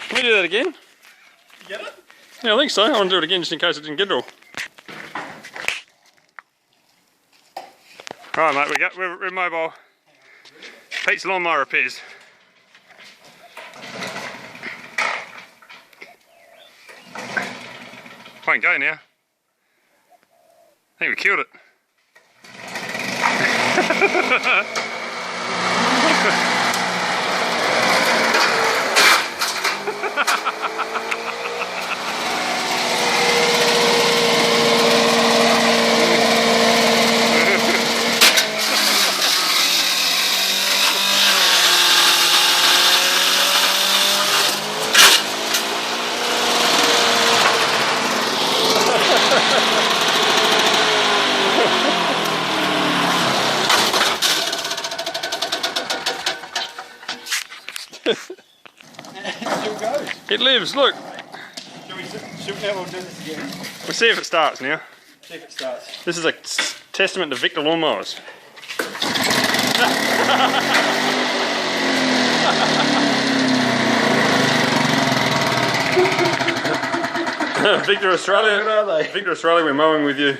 Can we do that again? Get it? Yeah, I think so. I want to do it again just in case it didn't get it all. Alright mate, we're mobile. Pete's lawnmower repairs. Won't go now. I think we killed it. It lives, look. Should we do this again? We'll see if it starts now. See if it starts. This is a testament to Victa Lawnmowers. Victa Australia, we're mowing with you.